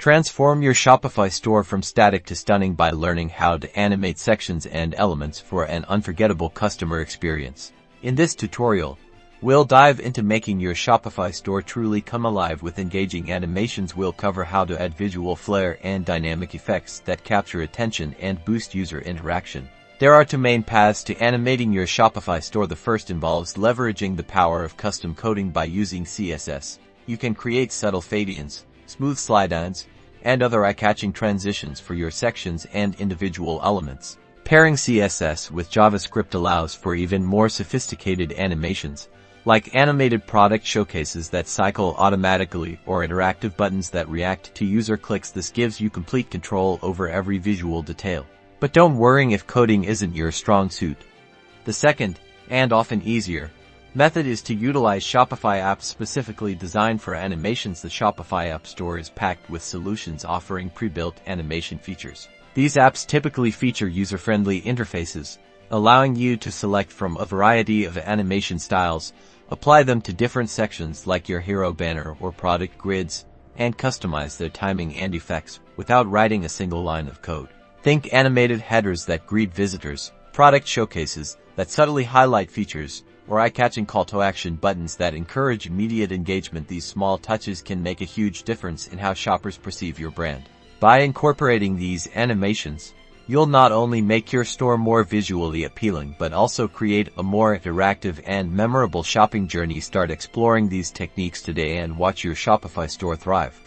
Transform your Shopify store from static to stunning by learning how to animate sections and elements for an unforgettable customer experience. In this tutorial, we'll dive into making your Shopify store truly come alive with engaging animations. We'll cover how to add visual flair and dynamic effects that capture attention and boost user interaction. There are two main paths to animating your Shopify store. The first involves leveraging the power of custom coding by using CSS. You can create subtle fade-ins, smooth slide-ins, and other eye-catching transitions for your sections and individual elements. Pairing CSS with JavaScript allows for even more sophisticated animations, like animated product showcases that cycle automatically or interactive buttons that react to user clicks. This gives you complete control over every visual detail. But don't worry if coding isn't your strong suit. The second, and often easier, method is to utilize Shopify apps specifically designed for animations. The Shopify App Store is packed with solutions offering pre-built animation features. These apps typically feature user-friendly interfaces, allowing you to select from a variety of animation styles, apply them to different sections like your hero banner or product grids, and customize their timing and effects without writing a single line of code. Think animated headers that greet visitors, product showcases that subtly highlight features, or eye-catching call-to-action buttons that encourage immediate engagement. These small touches can make a huge difference in how shoppers perceive your brand. By incorporating these animations, you'll not only make your store more visually appealing but also create a more interactive and memorable shopping journey. Start exploring these techniques today and watch your Shopify store thrive.